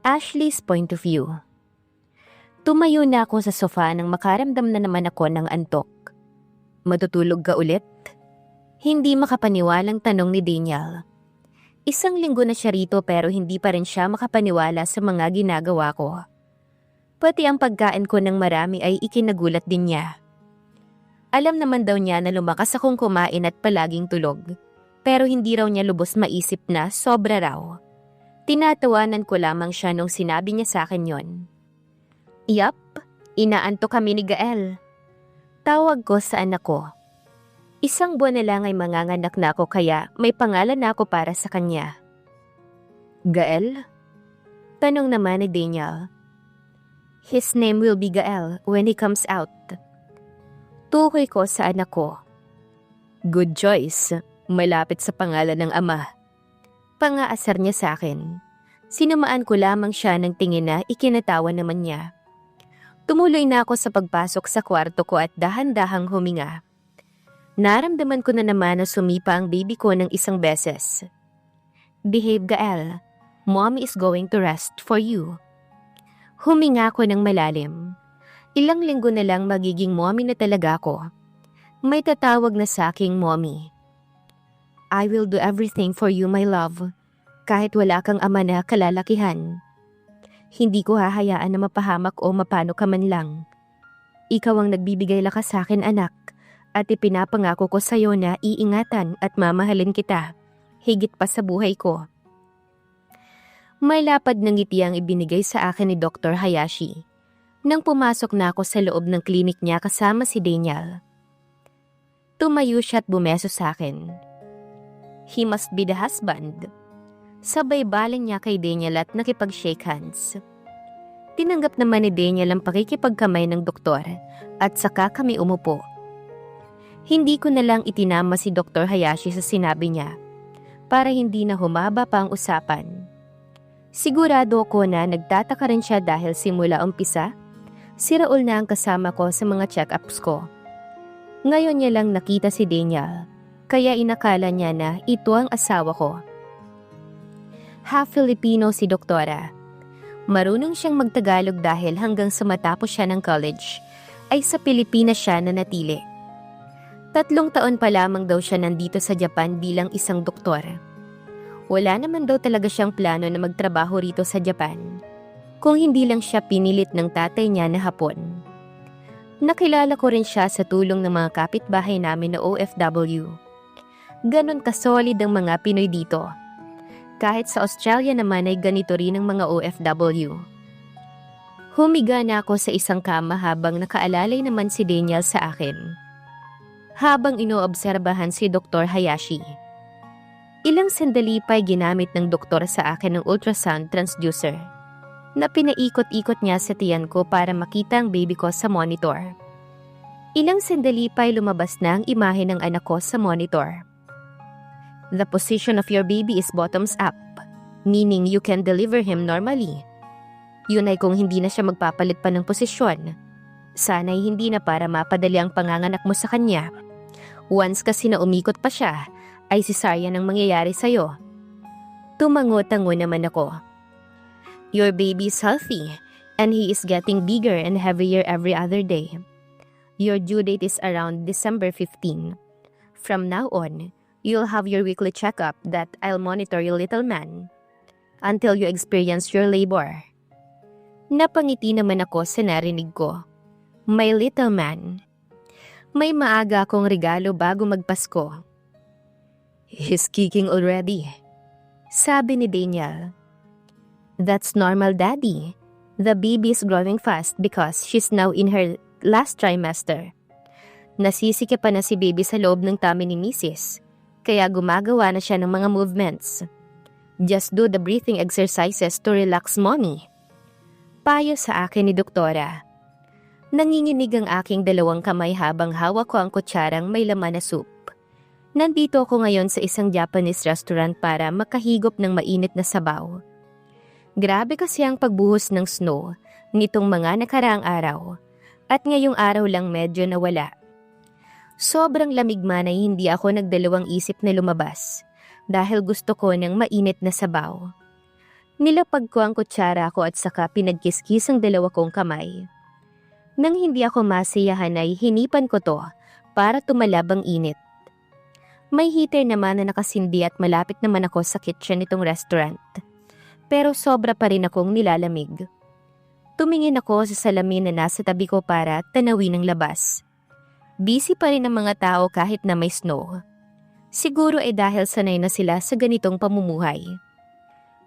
Ashley's point of view. Tumayo na ako sa sofa nang makaramdam na naman ako ng antok. Matutulog ka ulit? Hindi makapaniwalang tanong ni Daniel. Isang linggo na siya rito pero hindi pa rin siya makapaniwala sa mga ginagawa ko. Pati ang pagkain ko ng marami ay ikinagulat din niya. Alam naman daw niya na lumakas akong kumain at palaging tulog. Pero hindi raw niya lubos maisip na sobra raw. Tinatawanan ko lamang siya nung sinabi niya sa akin yon. Yup, inaantok kami ni Gael. Tawag ko sa anak ko. Isang buwan na lang ay manganganak na ako kaya may pangalan na ako para sa kanya. Gael? Tanong naman ni Daniel. His name will be Gael when he comes out. Tukoy ko sa anak ko. Good choice. Malapit sa pangalan ng ama. Pangaasar niya sa akin. Sinumaan ko lamang siya ng tingin na ikinatawa naman niya. Tumuloy na ako sa pagpasok sa kwarto ko at dahan-dahang huminga. Naramdaman ko na naman na sumipa ang baby ko ng isang beses. Behave, Gael. Mommy is going to rest for you. Huminga ko ng malalim. Ilang linggo na lang magiging mommy na talaga ako. May tatawag na sa aking mommy. I will do everything for you, my love. Kahit wala kang ama na kalalakihan. Hindi ko hahayaan na mapahamak o mapano ka man lang. Ikaw ang nagbibigay lakas sa akin, anak. At ipinapangako ko sa iyo na iingatan at mamahalin kita. Higit pa sa buhay ko. May lapad ng ngiti ang ibinigay sa akin ni Dr. Hayashi. Nang pumasok na ako sa loob ng klinik niya kasama si Daniel. Tumayo siya at bumeso sa akin. He must be the husband. Sabay baling niya kay Daniel at nakipag-shake hands. Tinanggap naman ni Daniel ang pakikipagkamay ng doktor at saka kami umupo. Hindi ko na lang itinama si Dr. Hayashi sa sinabi niya para hindi na humaba pa ang usapan. Sigurado ko na nagtataka rin siya dahil simula umpisa, si Raul na ang kasama ko sa mga check-ups ko. Ngayon niya lang nakita si Daniel. Kaya inakala niya na ito ang asawa ko. Half Filipino si Doktora. Marunong siyang magtagalog dahil hanggang sa matapos siya ng college, ay sa Pilipinas siya nanatili. 3 taon pa lamang daw siya nandito sa Japan bilang isang doktor. Wala naman daw talaga siyang plano na magtrabaho rito sa Japan, kung hindi lang siya pinilit ng tatay niya na Hapon. Nakilala ko rin siya sa tulong ng mga kapitbahay namin na OFW. Ganon kasolid ang mga Pinoy dito. Kahit sa Australia naman ay ganito rin ang mga OFW. Humiga na ako sa isang kama habang nakaalalay naman si Daniel sa akin. Habang inoobserbahan si Dr. Hayashi. Ilang sandali pa'y ginamit ng doktor sa akin ng ultrasound transducer na pinaikot-ikot niya sa tiyan ko para makita ang baby ko sa monitor. Ilang sandali pa'y lumabas na ang imahe ng anak ko sa monitor. The position of your baby is bottoms up, meaning you can deliver him normally. Yun ay kung hindi na siya magpapalit pa ng posisyon. Sana'y hindi na para mapadali ang panganganak mo sa kanya. Once kasi na umikot pa siya, ay cesarean ang mangyayari sa'yo. Tumango-tango naman ako. Your baby is healthy, and he is getting bigger and heavier every other day. Your due date is around December 15. From now on, you'll have your weekly checkup that I'll monitor your little man until you experience your labor. Napangiti naman ako sa narinig ko. My little man. May maaga akong regalo bago magpasko. He's kicking already. Sabi ni Daniel. That's normal, Daddy. The baby is growing fast because she's now in her last trimester. Nasisikipan na si baby sa loob ng tummy ni Mrs. Kaya gumagawa na siya ng mga movements. Just do the breathing exercises to relax, Mommy. Payo sa akin ni Doktora. Nanginginig ang aking 2 kamay habang hawak ko ang kutsarang may laman na soup. Nandito ako ngayon sa isang Japanese restaurant para makahigop ng mainit na sabaw. Grabe kasi ang pagbuhos ng snow nitong mga nakaraang araw. At ngayong araw lang medyo nawala. Sobrang lamig man ay hindi ako nagdalawang isip na lumabas dahil gusto ko ng mainit na sabaw. Nilapag ko ang kutsara ko at saka pinagkiskis ang dalawa kong kamay. Nang hindi ako masiyahan ay hinipan ko to para tumalab ang init. May heater naman na nakasindi at malapit naman ako sa kitchen nitong restaurant. Pero sobra pa rin akong nilalamig. Tumingin ako sa salamin na nasa tabi ko para tanawin ang labas. Busy pa rin ang mga tao kahit na may snow. Siguro ay dahil sanay na sila sa ganitong pamumuhay.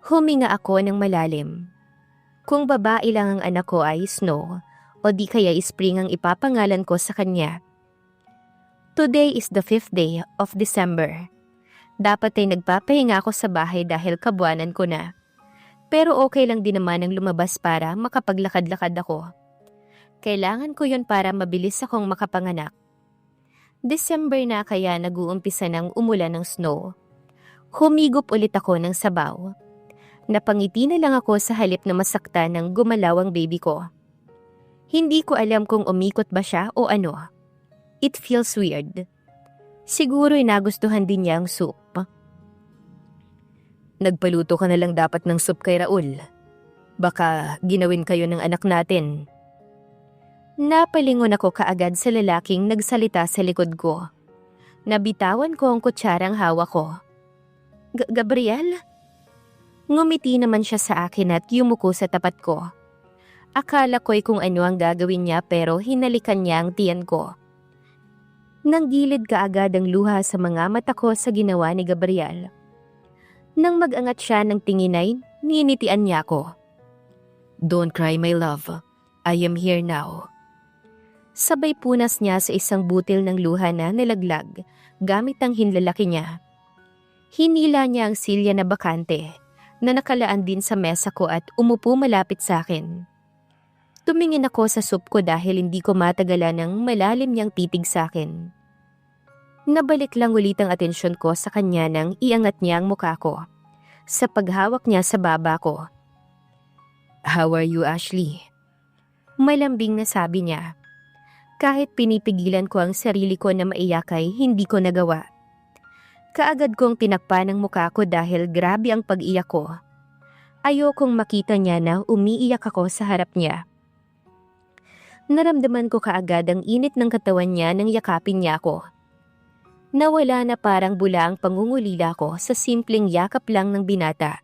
Huminga ako ng malalim. Kung babae lang ang anak ko ay Snow, o di kaya Spring ang ipapangalan ko sa kanya. Today is the 5th day of December. Dapat ay nagpapahinga ako sa bahay dahil kabuanan ko na. Pero okay lang din naman ang lumabas para makapaglakad-lakad ako. Kailangan ko yun para mabilis akong makapanganak. December na kaya nag-uumpisa ng umulan ng snow. Humigop ulit ako ng sabaw. Napangiti na lang ako sa halip na masakta ng gumalaw ang baby ko. Hindi ko alam kung umikot ba siya o ano. It feels weird. Siguro nagustuhan din niya ang soup. Nagpaluto ka na lang dapat ng soup kay Raul. Baka ginawin kayo ng anak natin. Napalingon ako kaagad sa lalaking nagsalita sa likod ko. Nabitawan ko ang kutsarang hawak ko. Gabriel? Ngumiti naman siya sa akin at yumuko sa tapat ko. Akala ko'y kung ano ang gagawin niya pero hinalikan niya ang tiyan ko. Nanggilid kaagad ang luha sa mga mata ko sa ginawa ni Gabriel. Nang mag-angat siya ng tingin ay ninitian niya ako. Don't cry my love, I am here now. Sabay punas niya sa isang butil ng luha na nalaglag gamit ang hinlalaki niya. Hinila niya ang silya na bakante na nakalaan din sa mesa ko at umupo malapit sa akin. Tumingin ako sa soup ko dahil hindi ko matagalan ng malalim niyang titig sa akin. Nabalik lang ulit ang atensyon ko sa kanya nang iangat niya ang mukha ko sa paghawak niya sa baba ko. How are you, Ashley? Malambing na sabi niya. Kahit pinipigilan ko ang sarili ko na maiyak ay hindi ko nagawa. Kaagad kong tinakpan ang mukha ko dahil grabe ang pag-iyak ko. Ayokong makita niya na umiiyak ako sa harap niya. Naramdaman ko kaagad ang init ng katawan niya nang yakapin niya ako. Nawala na parang bula ang pangungulila ko sa simpleng yakap lang ng binata.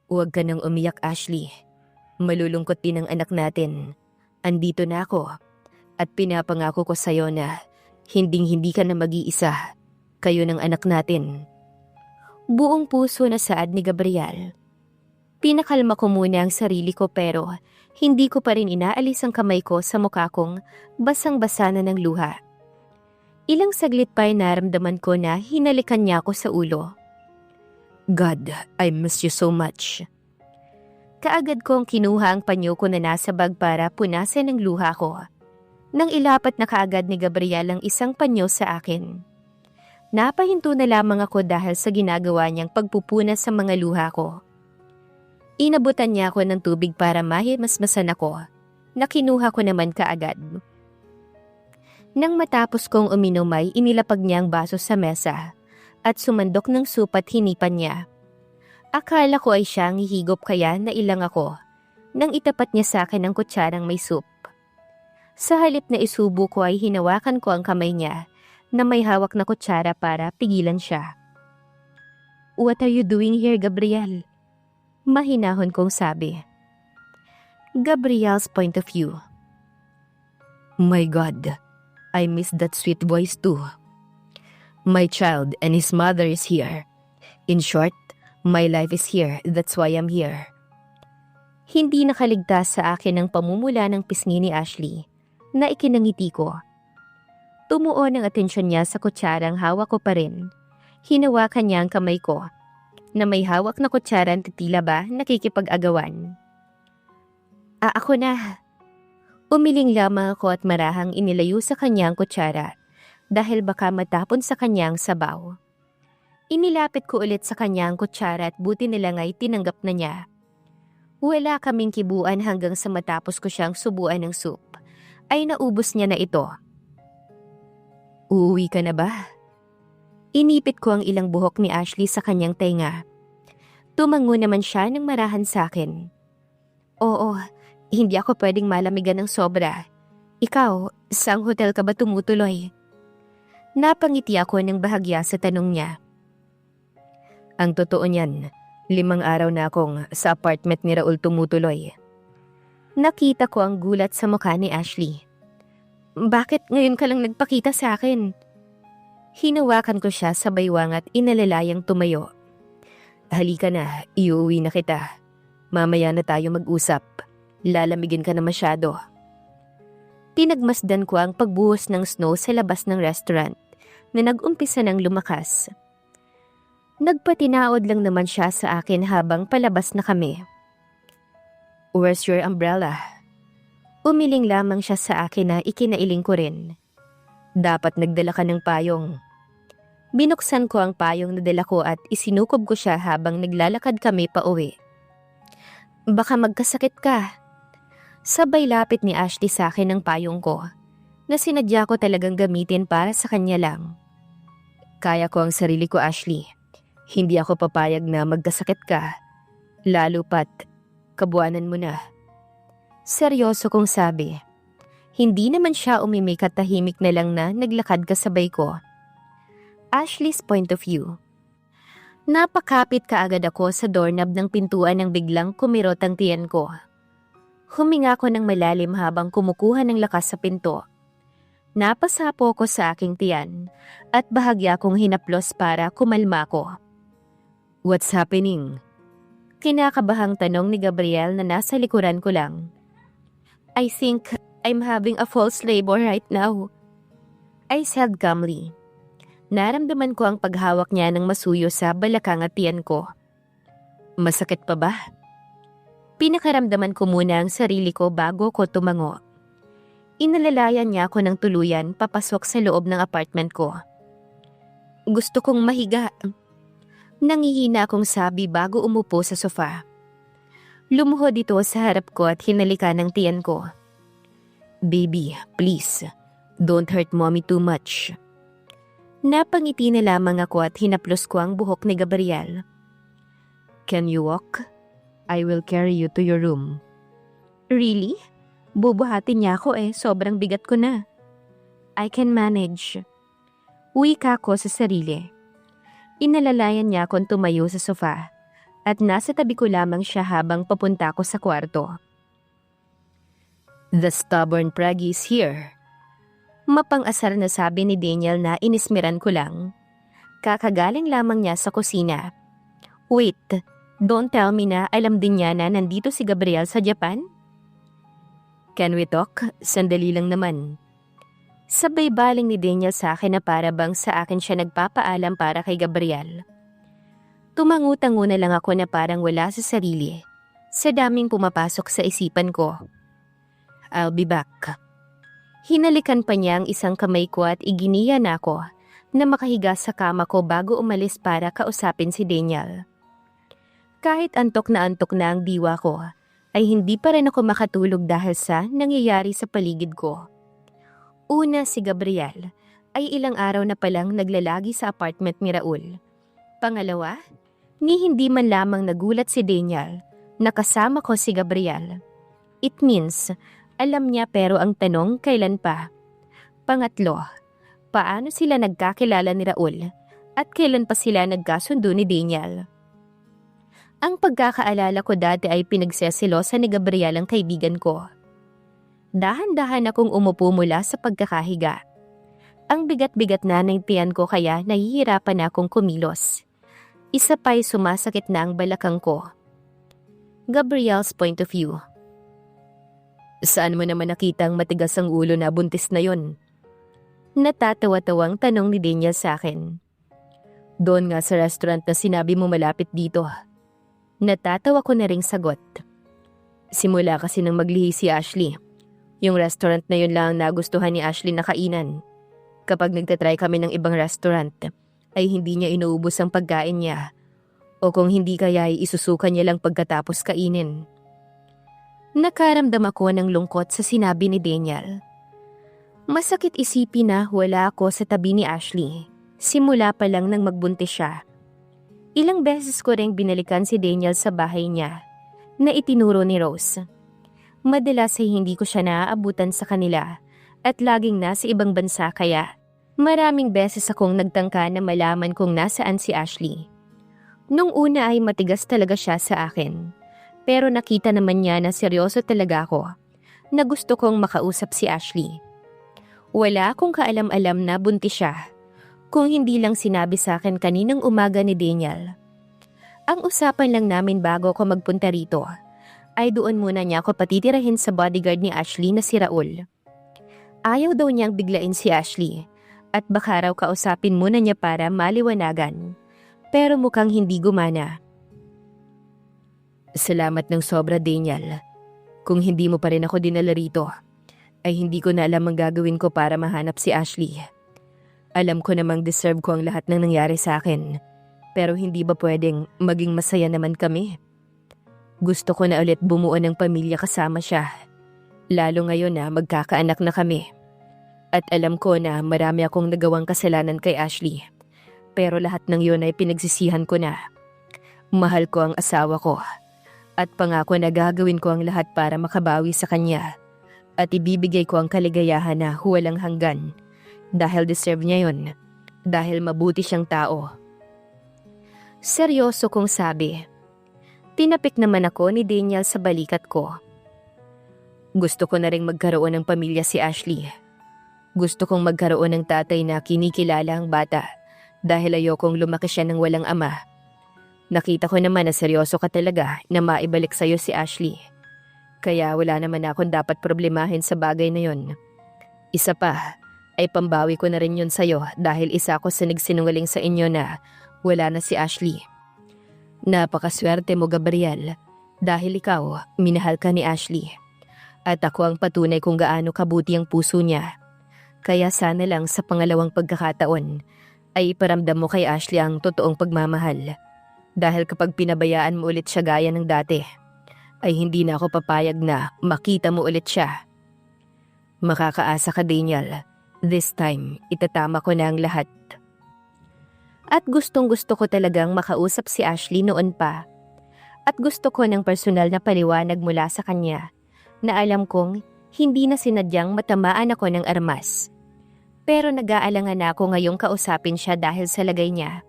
Huwag ka nang umiyak, Ashley. Malulungkot din ang anak natin. Andito na ako. At pinapangako ko sa'yo na hinding-hindi ka na mag-iisa. Kayo ng anak natin. Buong puso na saad ni Gabriel. Pinakalma ko muna ang sarili ko pero hindi ko pa rin inaalis ang kamay ko sa mukha kong basang-basa na ng luha. Ilang saglit pa ay naramdaman ko na hinalikan niya ako sa ulo. God, I miss you so much. Kaagad kong kinuha ang panyo ko na nasa bag para punasan ang luha ko. Nang ilapat na kaagad ni Gabriel ang isang panyo sa akin. Napahinto na lamang ako dahil sa ginagawa niyang pagpupunas sa mga luha ko. Inabutan niya ako ng tubig para mahimasmasan ako, na kinuha ko naman kaagad. Nang matapos kong uminom ay inilapag niya ang baso sa mesa at sumandok ng soup at hinipan niya. Akala ko ay siya ang hihigop kaya nailang ako nang itapat niya sa akin ang kutsarang may soup. Sa halip na isubo ko ay hinawakan ko ang kamay niya na may hawak na kutsara para pigilan siya. What are you doing here, Gabriel? Mahinahon kong sabi. Gabriel's point of view. My God, I miss that sweet voice too. My child and his mother is here. In short, my life is here, that's why I'm here. Hindi nakaligtas sa akin ang pamumula ng pisngi ni Ashley na ikinangiti ko. Tumuon ang atensyon niya sa kutsarang hawak ko pa rin. Hinawakan niya ang kamay ko, na may hawak na kutsara at tila ba nakikipag-agawan. Ako na. Umiling lamang ako at marahang inilayo sa kanya ang kutsara dahil baka matapon sa kanya ang sabaw. Inilapit ko ulit sa kanya ang kutsara at buti nilang ay tinanggap na niya. Wala kaming kibuan hanggang sa matapos ko siyang subuan ng soup, ay naubos niya na ito. Uuwi ka na ba? Inipit ko ang ilang buhok ni Ashley sa kanyang tenga. Tumango naman siya nang marahan sa akin. Oo, hindi ako pwedeng malamigan ng sobra. Ikaw, saang hotel ka ba tumutuloy? Napangiti ako ng bahagya sa tanong niya. Ang totoo niyan, 5 araw na akong sa apartment ni Raul tumutuloy. Nakita ko ang gulat sa mukha ni Ashley. Bakit ngayon ka lang nagpakita sa akin? Hinawakan ko siya sa baywang at inalalayang tumayo. Halika na, iuwi na kita. Mamaya na tayo mag-usap. Lalamigin ka na masyado. Pinagmasdan ko ang pagbuhos ng snow sa labas ng restaurant na nag-umpisa ng lumakas. Nagpatinaod lang naman siya sa akin habang palabas na kami. Where's your umbrella? Umiling lamang siya sa akin na ikinailing ko rin. Dapat nagdala ka ng payong. Binuksan ko ang payong na dala ko at isinukob ko siya habang naglalakad kami pa uwi. Baka magkasakit ka. Sabay lapit ni Ashley sa akin ang payong ko na sinadya ko talagang gamitin para sa kanya lang. Kaya ko ang sarili ko, Ashley. Hindi ako papayag na magkasakit ka. Lalo pat, kabuanan mo na. Seryoso kong sabi. Hindi naman siya umimik at tahimik na lang na naglakad kasabay ko. Ashley's point of view. Napakapit kaagad ako sa doorknob ng pintuan nang biglang kumirot ang tiyan ko. Huminga ko ng malalim habang kumukuha ng lakas sa pinto. Napasapo ko sa aking tiyan at bahagya kong hinaplos para kumalma ko. What's happening? Kinakabahang tanong ni Gabriel na nasa likuran ko lang. I think I'm having a false labor right now. I said calmly. Naramdaman ko ang paghawak niya ng masuyo sa balakang at tiyan ko. Masakit pa ba? Pinakaramdaman ko muna ang sarili ko bago ko tumango. Inalalayan niya ako ng tuluyan papasok sa loob ng apartment ko. Gusto kong mahiga. Nangihina akong sabi bago umupo sa sofa. Lumuhod ito sa harap ko at hinalikan ng tiyan ko. Baby, please, don't hurt mommy too much. Napangiti na lamang ako at hinaplos ko ang buhok ni Gabriel. Can you walk? I will carry you to your room. Really? Bubuhatin niya ako sobrang bigat ko na. I can manage. Wika ko sa sarili. Inalalayan niya akong tumayo sa sofa at nasa tabi ko lamang siya habang papunta ko sa kwarto. The stubborn Praggy is here. Mapang-asar na sabi ni Daniel na inismiran ko lang. Kakagaling lamang niya sa kusina. Wait, don't tell me na alam din niya na nandito si Gabriel sa Japan? Can we talk? Sandali lang naman. Sabay baling ni Daniel sa akin na para bang sa akin siya nagpapaalam para kay Gabriel. Tumangu-tango na lang ako na parang wala sa sarili. Sa daming pumapasok sa isipan ko. I'll be back. Hinalikan pa niya ang isang kamay ko at iginiya na ako na makahiga sa kama ko bago umalis para kausapin si Daniel. Kahit antok na ang diwa ko, ay hindi pa rin ako makatulog dahil sa nangyayari sa paligid ko. Una, si Gabriel ay ilang araw na palang naglalagi sa apartment ni Raul. Pangalawa, ni hindi man lamang nagulat si Daniel na kasama ko si Gabriel. It means, alam niya pero ang tanong kailan pa. Pangatlo, paano sila nagkakilala ni Raul at kailan pa sila nagkasundo ni Daniel? Ang pagkakaalala ko dati ay pinagsesilosa ni Gabriel ang kaibigan ko. Dahan-dahan akong umupo mula sa pagkakahiga. Ang bigat-bigat na ng tiyan ko kaya nahihirapan na akong kumilos. Isa pa'y sumasakit na ang balakang ko. Gabriel's point of view. Saan mo naman nakitang matigas ang ulo na buntis na yon? Natatawa-tawang tanong ni Daniel sa akin. Doon nga sa restaurant na sinabi mo malapit dito. Natatawa ko na ring sagot. Simula kasi nang maglihi si Ashley. Yung restaurant na yun lang ang nagustuhan ni Ashley na kainan. Kapag nagtatry kami ng ibang restaurant, ay hindi niya inuubos ang pagkain niya. O kung hindi kaya ay isusukan niya lang pagkatapos kainin. Nakaramdam ako ng lungkot sa sinabi ni Daniel. Masakit isipin na wala ako sa tabi ni Ashley. Simula pa lang nang magbuntis siya. Ilang beses ko ring binalikan si Daniel sa bahay niya na itinuro ni Rose. Madalas ay hindi ko siya naaabutan sa kanila at laging nasa ibang bansa kaya maraming beses akong nagtangka na malaman kung nasaan si Ashley. Nung una ay matigas talaga siya sa akin. Pero nakita naman niya na seryoso talaga ako na gusto kong makausap si Ashley. Wala akong kaalam-alam na buntis siya. Kung hindi lang sinabi sa akin kaninang umaga ni Daniel. Ang usapan lang namin bago ako magpunta rito ay doon muna niya ako patitirahin sa bodyguard ni Ashley na si Raul. Ayaw daw niyang biglain si Ashley at baka raw kausapin muna niya para maliwanagan. Pero mukhang hindi gumana. Salamat ng sobra, Daniel. Kung hindi mo pa rin ako dinala rito, ay hindi ko na alam ang gagawin ko para mahanap si Ashley. Alam ko namang deserve ko ang lahat ng nangyari sa akin. Pero hindi ba pwedeng maging masaya naman kami? Gusto ko na ulit bumuo ng pamilya kasama siya. Lalo ngayon na magkakaanak na kami. At alam ko na marami akong nagawang kasalanan kay Ashley. Pero lahat ng yun ay pinagsisihan ko na. Mahal ko ang asawa ko. At pangako na gagawin ko ang lahat para makabawi sa kanya. At ibibigay ko ang kaligayahan na walang hanggan. Dahil deserve niya yun. Dahil mabuti siyang tao. Seryoso kong sabi. Tinapik naman ako ni Daniel sa balikat ko. Gusto ko na ring magkaroon ng pamilya si Ashley. Gusto kong magkaroon ng tatay na kinikilala ang bata. Dahil ayokong lumaki siya ng walang ama. Nakita ko naman na seryoso ka talaga na maibalik sa'yo si Ashley. Kaya wala naman akong dapat problemahin sa bagay na yun. Isa pa, ay pambawi ko na rin yun sa'yo dahil isa ako sa nagsinungaling sa inyo na wala na si Ashley. Napakaswerte mo, Gabriel, dahil ikaw, minahal ka ni Ashley. At ako ang patunay kung gaano kabuti ang puso niya. Kaya sana lang sa pangalawang pagkakataon ay iparamdam mo kay Ashley ang totoong pagmamahal. Dahil kapag pinabayaan mo ulit siya gaya ng dati, ay hindi na ako papayag na makita mo ulit siya. Makakaasa ka, Daniel. This time, itatama ko na ang lahat. At gustong-gusto ko talagang makausap si Ashley noon pa. At gusto ko ng personal na paliwanag mula sa kanya na alam kong hindi na sinadyang matamaan ako ng armas. Pero nag-aalangan ako ngayong kausapin siya dahil sa lagay niya.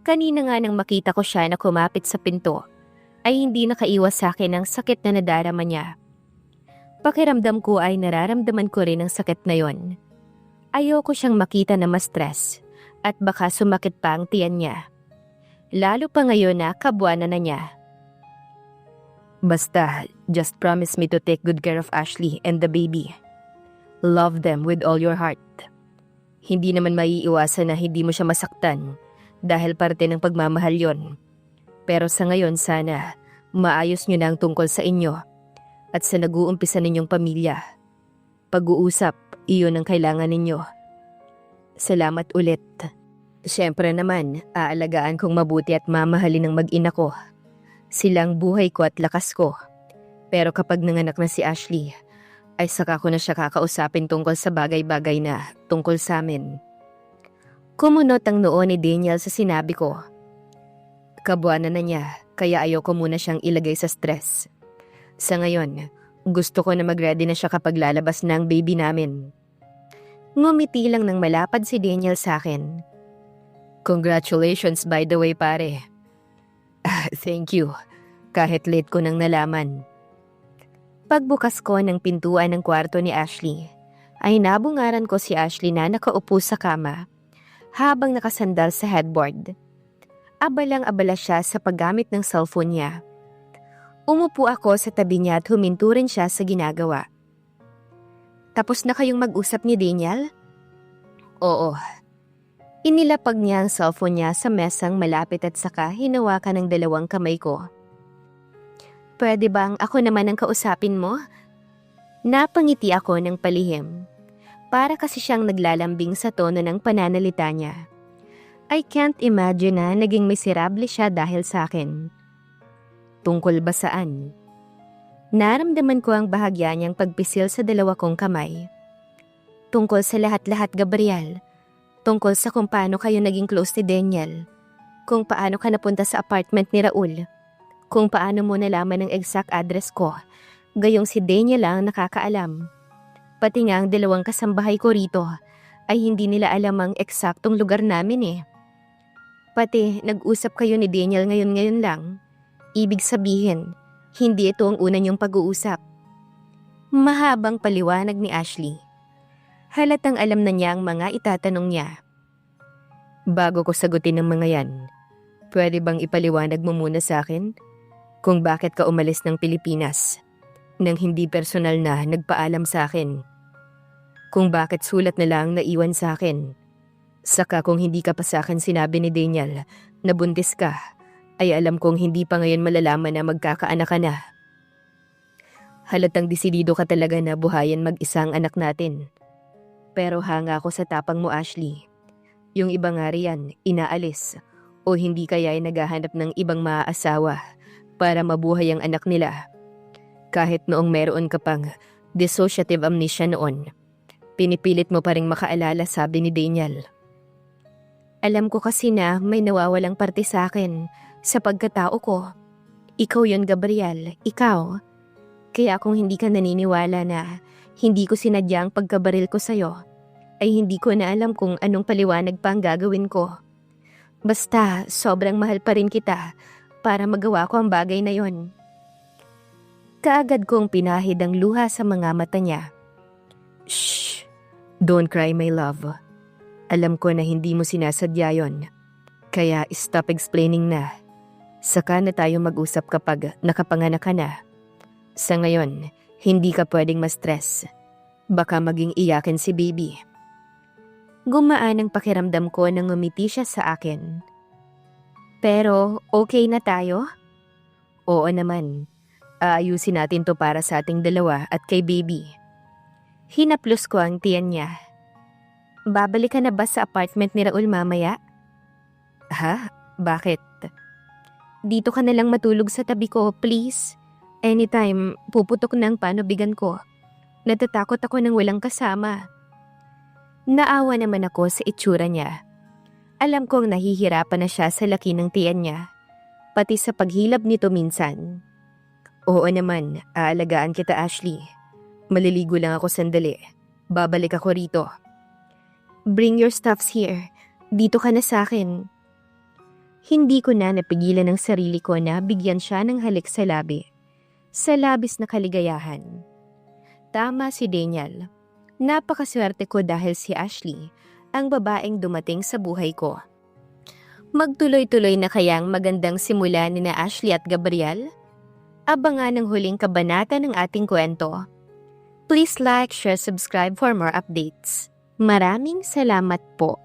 Kanina nga nang makita ko siya na kumapit sa pinto, ay hindi nakaiwas sa akin ang sakit na nadarama niya. Pakiramdam ko ay nararamdaman ko rin ang sakit na yon. Ayoko siyang makita na ma-stress at baka sumakit pa ang tiyan niya. Lalo pa ngayon na kabuwanan na niya. Basta, just promise me to take good care of Ashley and the baby. Love them with all your heart. Hindi naman maiiwasan na hindi mo siya masaktan dahil parte ng pagmamahal yon. Pero sa ngayon sana, maayos niyo na ang tungkol sa inyo at sa nag-uumpisa ninyong pamilya. Pag-uusap, iyon ang kailangan ninyo. Salamat ulit. Siyempre naman, aalagaan kong mabuti at mamahalin ng mag-ina ko. Silang buhay ko at lakas ko. Pero kapag nanganak na si Ashley, ay saka ko na siya kakausapin tungkol sa bagay-bagay na tungkol sa amin. Kumunot ang noo ni Daniel sa sinabi ko. Kabuwanan na niya, kaya ayoko muna siyang ilagay sa stress. Sa ngayon, gusto ko na mag-ready na siya kapag lalabas na ang baby namin. Ngumiti lang ng malapad si Daniel sa akin. Congratulations by the way, pare. Thank you. Kahit late ko nang nalaman. Pagbukas ko ng pintuan ng kwarto ni Ashley, ay nabungaran ko si Ashley na nakaupo sa kama habang nakasandal sa headboard. Abalang-abala siya sa paggamit ng cellphone niya. Umupo ako sa tabi niya at huminto rin siya sa ginagawa. Tapos na kayong mag-usap ni Daniel? Oo. Inilapag niya ang cellphone niya sa mesang malapit at saka hinawakan ng dalawang kamay ko. Pwede bang ako naman ang kausapin mo? Napangiti ako ng palihim. Para kasi siyang naglalambing sa tono ng pananalita niya. I can't imagine na naging miserable siya dahil sa akin. Tungkol ba saan? Naramdaman ko ang bahagya niyang pagpisil sa dalawa kong kamay. Tungkol sa lahat-lahat, Gabriel. Tungkol sa kung paano kayo naging close ni Daniel. kung paano ka napunta sa apartment ni Raul, kung paano mo nalaman ang exact address ko, gayong si Daniel lang nakakaalam. Pati nga ang dalawang kasambahay ko rito ay hindi nila alam ang eksaktong lugar namin eh. Pati nag-usap kayo ni Daniel ngayon lang. Ibig sabihin, hindi ito ang una niyong pag-uusap. Mahabang paliwanag ni Ashley. Halatang alam na niya ang mga itatanong niya. Bago ko sagutin ang mga yan, pwede bang ipaliwanag mo muna sa akin kung bakit ka umalis ng Pilipinas nang hindi personal na nagpaalam sa akin? Kung bakit sulat na lang naiwan sa akin? Saka kung hindi ka pa sa akin sinabi ni Daniel na buntis ka, ay alam kong hindi pa ngayon malalaman na magkakaanak ka na. Halatang desidido ka talaga na buhayin mag-isang anak natin. Pero hanga ako sa tapang mo, Ashley. Yung iba nga riyan, inaalis o hindi kaya ay naghahanap ng ibang maaasawa para mabuhay ang anak nila. Kahit noong meron ka pang dissociative amnesia noon, pinipilit mo pa ring makaalala, sabi ni Daniel. Alam ko kasi na may nawawalang parte sa akin sa pagkatao ko. Ikaw yon, Gabriel, ikaw. Kaya kung hindi ka naniniwala na hindi ko sinadyang pagkabaril ko sa'yo, ay hindi ko na alam kung anong paliwanag pa ang gagawin ko. Basta sobrang mahal pa rin kita para magawa ko ang bagay na yon. Kaagad kong pinahid ang luha sa mga mata niya. Shh! Don't cry, my love. Alam ko na hindi mo sinasadya yon. Kaya stop explaining na. Saka na tayo mag-usap kapag nakapanganak ka na. Sa ngayon, hindi ka pwedeng ma-stress. Baka maging iyakin si baby. Gumaan ang pakiramdam ko nang ngumiti siya sa akin. Pero okay na tayo? Oo naman. Aayusin natin to para sa ating dalawa at kay baby. Hinaplos ko ang tiyan niya. Babalik ka na ba sa apartment ni Raul mamaya? Ha? Bakit? Dito ka na lang matulog sa tabi ko, please. Anytime, puputok na ang panubigan ko. Natatakot ako nang walang kasama. Naawa naman ako sa itsura niya. Alam kong nahihirapan na siya sa laki ng tiyan niya. Pati sa paghilab nito minsan. Oo naman, aalagaan kita, Ashley. Maliligo lang ako sandali. Babalik ako rito. Bring your stuffs here. Dito ka na sa akin. Hindi ko na napigilan ang sarili ko na bigyan siya ng halik sa labi. Sa labis na kaligayahan. Tama si Daniel. Napakaswerte ko dahil si Ashley ang babaeng dumating sa buhay ko. Magtuloy-tuloy na kayang magandang simula ni na Ashley at Gabriel? Abangan ang huling kabanata ng ating kwento. Please like, share, subscribe for more updates. Maraming salamat po.